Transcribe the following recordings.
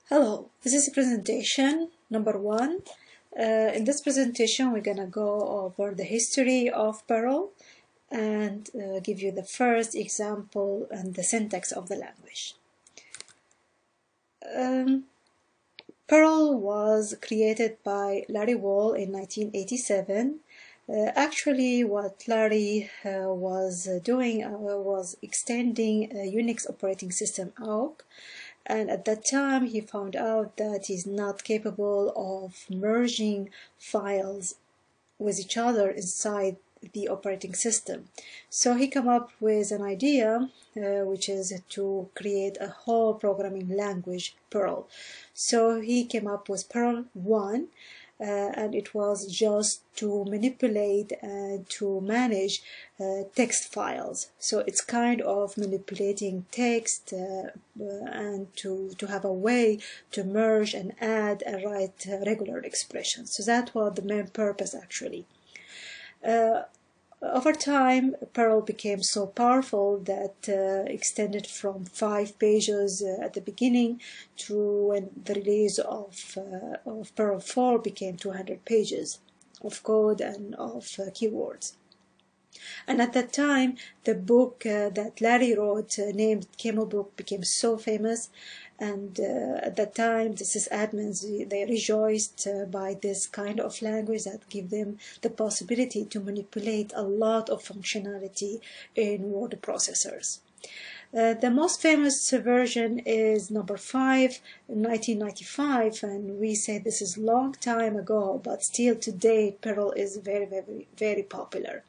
Hello, this is presentation number 1. In this presentation we're gonna go over the history of Perl and give you the first example and the syntax of the language. Perl was created by Larry Wall in 1987. Actually, what Larry was doing was extending a Unix operating system out. And at that time, he found out that he's not capable of merging files with each other inside the operating system. So he came up with an idea, which is to create a whole programming language, Perl. So he came up with Perl 1. And it was just to manipulate and to manage text files. So it's kind of manipulating text and to have a way to merge and add and write regular expressions. So that was the main purpose actually. Over time, Perl became so powerful that extended from 5 pages at the beginning to when the release of Perl 4 became 200 pages of code and of keywords. And at that time, the book that Larry wrote, named Camel Book, became so famous. And at that time, the sysadmins, they rejoiced by this kind of language that give them the possibility to manipulate a lot of functionality in word processors. The most famous version is number 5, 1995, and we say this is a long time ago, but still today Perl is very popular.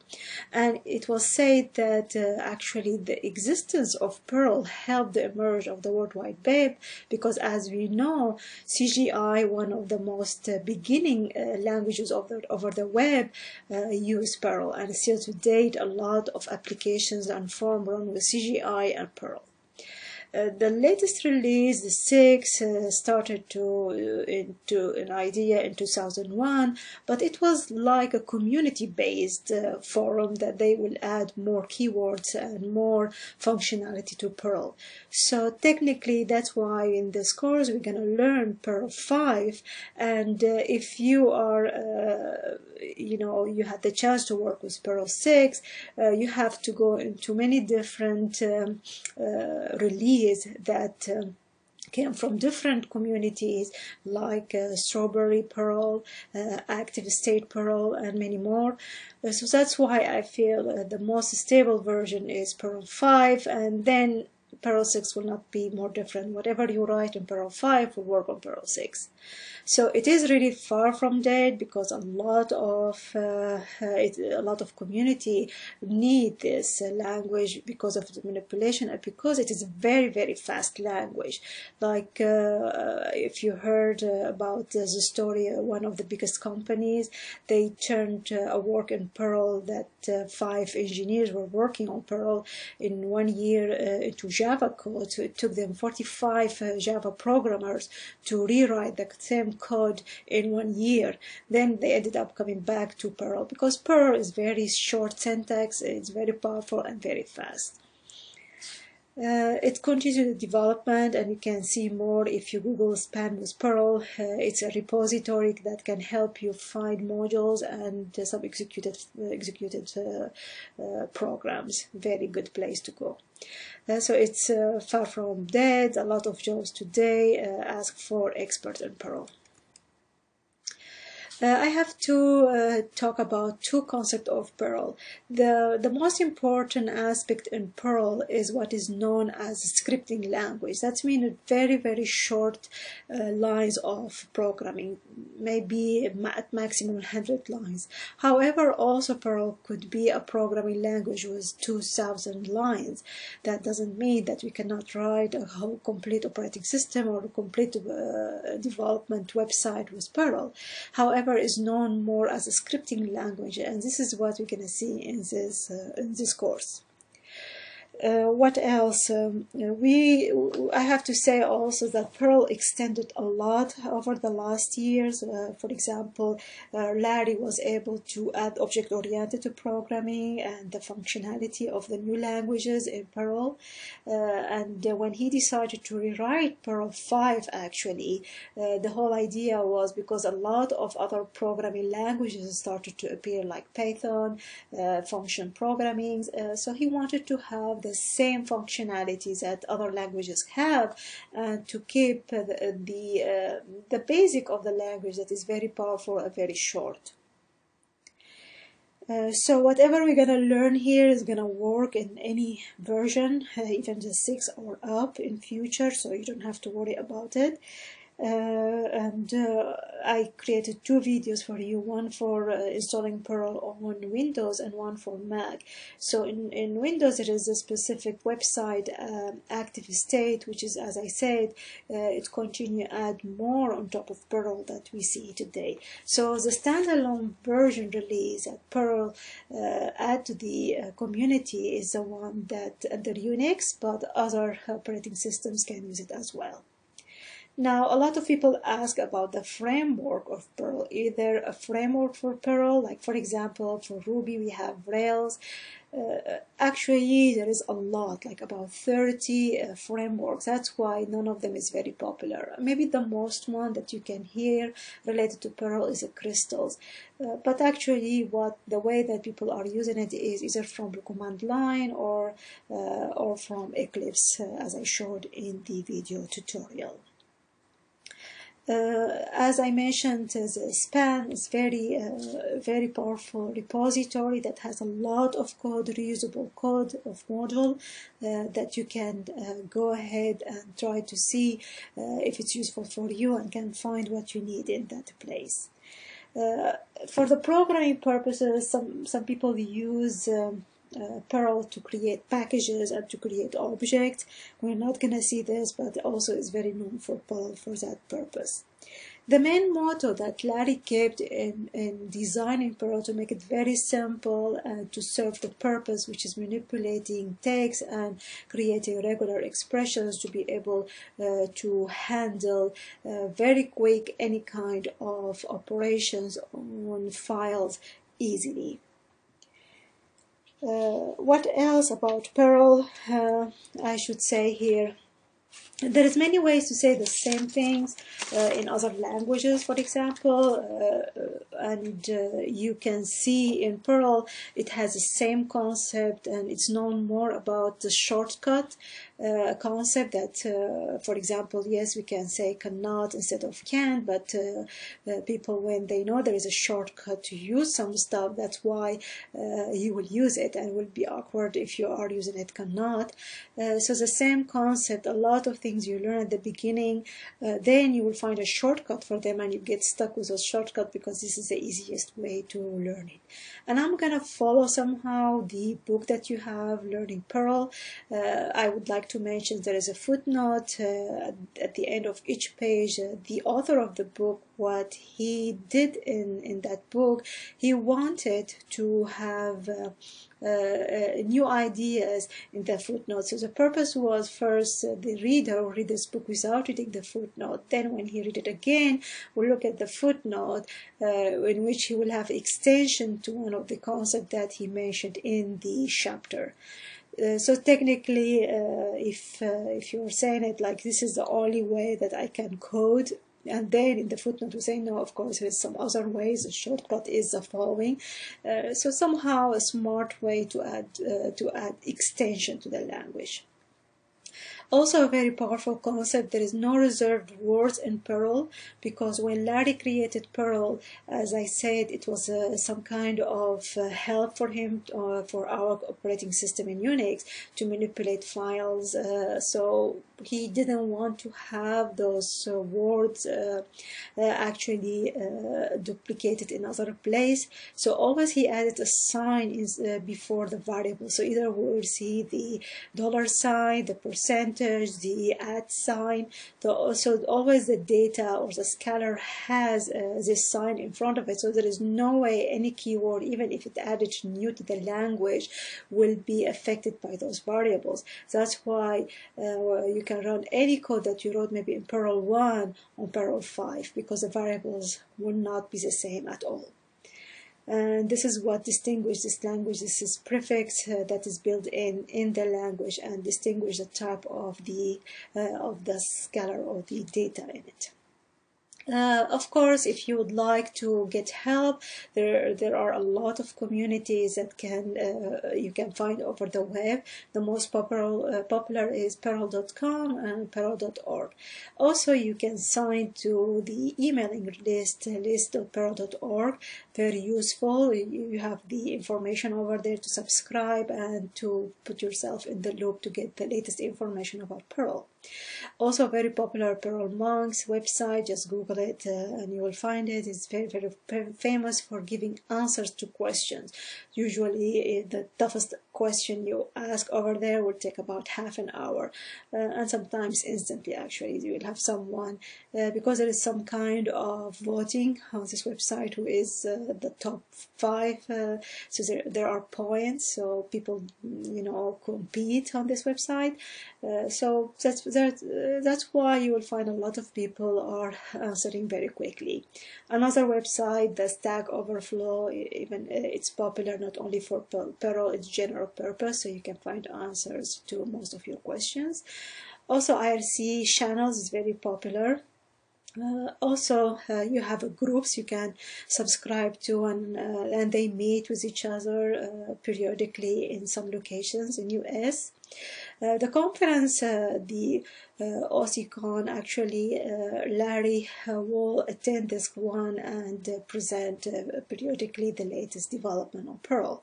And it was said that actually the existence of Perl helped the emerge of the World Wide Web, because as we know, CGI, one of the most beginning languages over the web, use Perl, and still to date a lot of applications and form run with CGI and Perl. The latest release, the 6, started into an idea in 2001, but it was like a community-based forum that they will add more keywords and more functionality to Perl. So technically, that's why in this course we're going to learn Perl 5, and if you are, you had the chance to work with Perl 6, you have to go into many different releases that came from different communities like Strawberry Perl, Active State Perl, and many more. So that's why I feel the most stable version is Perl 5, and then Perl 6 will not be more different. Whatever you write in Perl 5 will work on Perl 6. So it is really far from dead, because a lot of community need this language because of the manipulation and because it is a very fast language. Like if you heard about the story, one of the biggest companies, they turned a work in Perl that 5 engineers were working on Perl in 1 year into Java code. So it took them 45 Java programmers to rewrite the same code in 1 year. Then they ended up coming back to Perl, because Perl is very short syntax, it's very powerful and very fast. It continues development, and you can see more if you Google Span with Perl. It's a repository that can help you find modules and some executed programs. Very good place to go. So it's far from dead. A lot of jobs today ask for experts in Perl. I have to talk about 2 concepts of Perl. The most important aspect in Perl is what is known as scripting language. That means very short lines of programming, maybe at maximum 100 lines. However, also Perl could be a programming language with 2,000 lines. That doesn't mean that we cannot write a whole complete operating system or a complete development website with Perl. However, is known more as a scripting language, and this is what we're going to see in this course. What else? I have to say also that Perl extended a lot over the last years. For example, Larry was able to add object-oriented programming and the functionality of the new languages in Perl. And when he decided to rewrite Perl 5, actually, the whole idea was because a lot of other programming languages started to appear, like Python, function programming. So he wanted to have the same functionalities that other languages have, and to keep the basic of the language that is very powerful and very short. So whatever we're going to learn here is going to work in any version, even the 6 or up in future, so you don't have to worry about it. I created 2 videos for you, one for installing Perl on Windows and one for Mac. So in Windows there is a specific website, Active State, which is, as I said, it continue add more on top of Perl that we see today. So the standalone version release that Perl add to the community is the one that under Unix, but other operating systems can use it as well. Now, a lot of people ask about the framework of Perl. Either a framework for Perl, like for example, for Ruby we have Rails. Actually, there is a lot, like about 30 frameworks. That's why none of them is very popular. Maybe the most one that you can hear related to Perl is Crystals. But actually, the way that people are using it is either from the command line or from Eclipse, as I showed in the video tutorial. As I mentioned, the SPAN is very powerful repository that has a lot of code, reusable code of module that you can go ahead and try to see if it's useful for you and can find what you need in that place. For the programming purposes, some people use Perl to create packages and to create objects. We're not going to see this, but also is very known for Perl for that purpose. The main motto that Larry kept in designing Perl to make it very simple and to serve the purpose, which is manipulating text and creating regular expressions to be able to handle very quick any kind of operations on files easily. What else about Perl? I should say here, there is many ways to say the same things in other languages, for example, and you can see in Perl it has the same concept, and it's known more about the shortcut concept that, for example, yes, we can say cannot instead of can, but people, when they know there is a shortcut to use some stuff, that's why you will use it, and it will be awkward if you are using it cannot. So the same concept, a lot of things you learn at the beginning, then you will find a shortcut for them and you get stuck with a shortcut because this is the easiest way to learn it. And I'm gonna follow somehow the book that you have, Learning Perl. I would like to mention there is a footnote at the end of each page. The author of the book, what he did in that book, he wanted to have new ideas in the footnote. So the purpose was first the reader will read this book without reading the footnote. Then when he read it again, we'll look at the footnote in which he will have extension to one of the concepts that he mentioned in the chapter. So technically, if you're saying it like this is the only way that I can code, and then in the footnote we say no, of course there's some other ways. The shortcut is the following. So somehow a smart way to add extension to the language. Also a very powerful concept, there is no reserved words in Perl, because when Larry created Perl, as I said, it was some kind of help for him, for our operating system in Unix, to manipulate files. So he didn't want to have those words actually duplicated in other place. So always he added a sign before the variable. So either we will see the $sign, the percent percentage, the at sign. So always the data or the scalar has this sign in front of it, so there is no way any keyword, even if it added new to the language, will be affected by those variables. That's why you can run any code that you wrote maybe in Perl 1 on Perl 5, because the variables will not be the same at all. And this is what distinguishes this language. This is prefix that is built in the language and distinguish the type of the scalar or the data in it. Of course, if you would like to get help, there are a lot of communities that you can find over the web. The most popular is Perl.com and Perl.org. Also, you can sign to the emailing list of Perl.org. Very useful. You have the information over there to subscribe and to put yourself in the loop to get the latest information about Perl. Also, very popular Perl Monks website. Just Google it and you will find it. It's very, very famous for giving answers to questions. Usually, the toughest question you ask over there will take about half an hour, and sometimes instantly. Actually, you will have someone because there is some kind of voting on this website who is the top 5. So there are points, so people compete on this website. So that's why you will find a lot of people are answering very quickly. Another website, the Stack Overflow, even it's popular not only for Perl, it's general purpose, so you can find answers to most of your questions. Also, IRC channels is very popular. Also, you have groups you can subscribe to, and they meet with each other periodically in some locations in US. The conference, the OSCON, actually, Larry will attend this one and present periodically the latest development on Perl.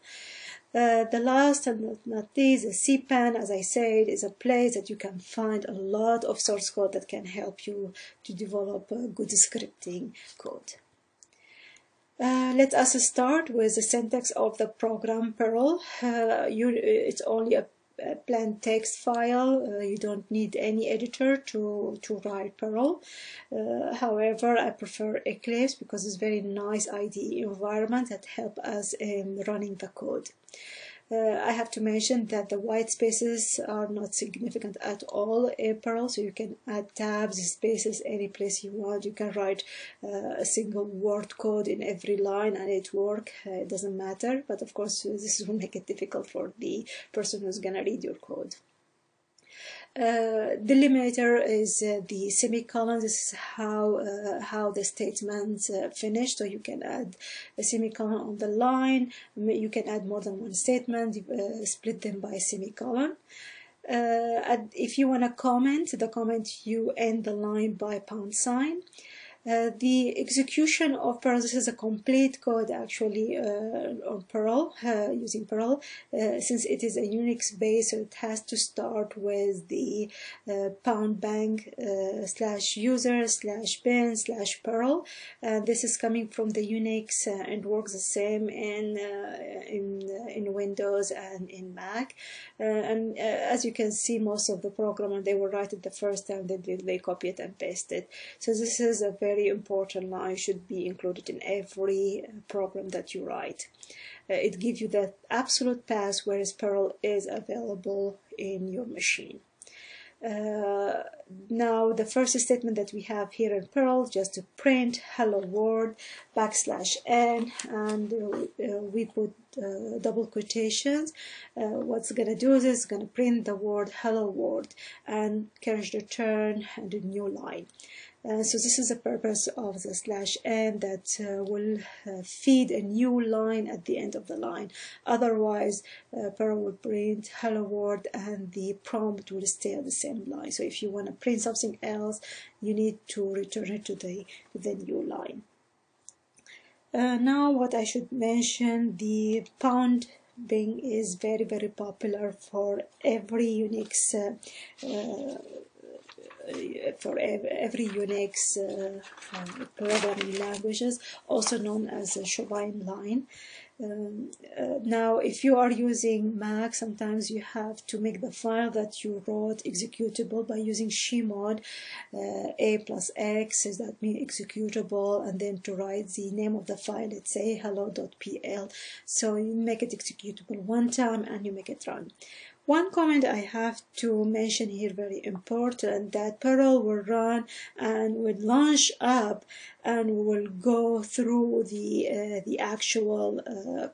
The last and not least, CPAN, as I said, is a place that you can find a lot of source code that can help you to develop good scripting code. Let us start with the syntax of the program Perl. It's only a plain text file. You don't need any editor to write Perl. However, I prefer Eclipse because it's a very nice IDE environment that helps us in running the code. I have to mention that the white spaces are not significant at all in Perl, so you can add tabs, spaces, any place you want. You can write a single word code in every line and it works. It doesn't matter, but of course this will make it difficult for the person who's gonna read your code. Delimiter is the semicolon. This is how the statements finish. So you can add a semicolon on the line. You can add more than one statement, split them by semicolon. If you want to comment, you end the line by £. The execution of Perl, this is a complete code actually on Perl, using Perl, since it is a Unix base, so it has to start with the #bang /user/bin/Perl. This is coming from the Unix and works the same in Windows and in Mac. And as you can see, most of the program, they will write it the first time, they copy it and paste it. So this is a very important line, should be included in every program that you write. It gives you the absolute path where Perl is available in your machine. Now the first statement that we have here in Perl, just to print hello world \n, and we put double quotations. What's gonna do is it's gonna print the word hello world and carriage return and a new line. So this is the purpose of the /n, that will feed a new line at the end of the line. Otherwise, Perl will print hello world and the prompt will stay on the same line. So if you want to print something else, you need to return it to the new line. Now what I should mention, the #bing is very, very popular for every Unix programming languages, also known as a Chauvin line. Now, if you are using Mac, sometimes you have to make the file that you wrote executable by using chmod a plus x, that means executable, and then to write the name of the file, let's say hello.pl. So you make it executable one time and you make it run. One comment I have to mention here, very important, that Perl will run and will launch up and will go through the actual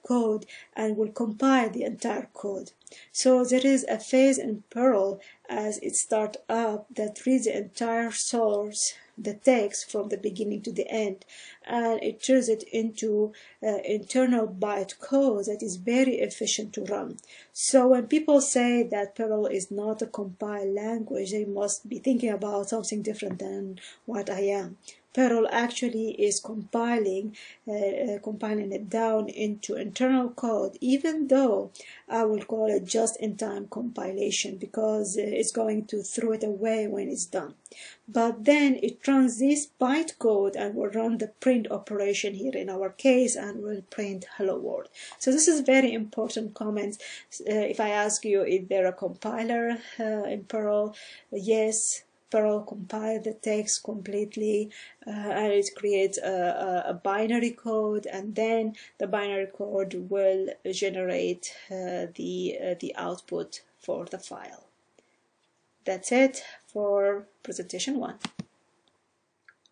code and will compile the entire code. So there is a phase in Perl as it starts up that reads the entire source, the text from the beginning to the end, and it turns it into internal byte code that is very efficient to run. So when people say that Perl is not a compiled language, they must be thinking about something different than what I am. Perl actually is compiling it down into internal code, even though I will call it just-in-time compilation, because it's going to throw it away when it's done. But then it runs this bytecode and will run the print operation here in our case and will print hello world. So this is very important comments. If I ask you, is there a compiler in Perl? Yes. Perl compiles the text completely and it creates a binary code, and then the binary code will generate the output for the file. That's it for presentation 1.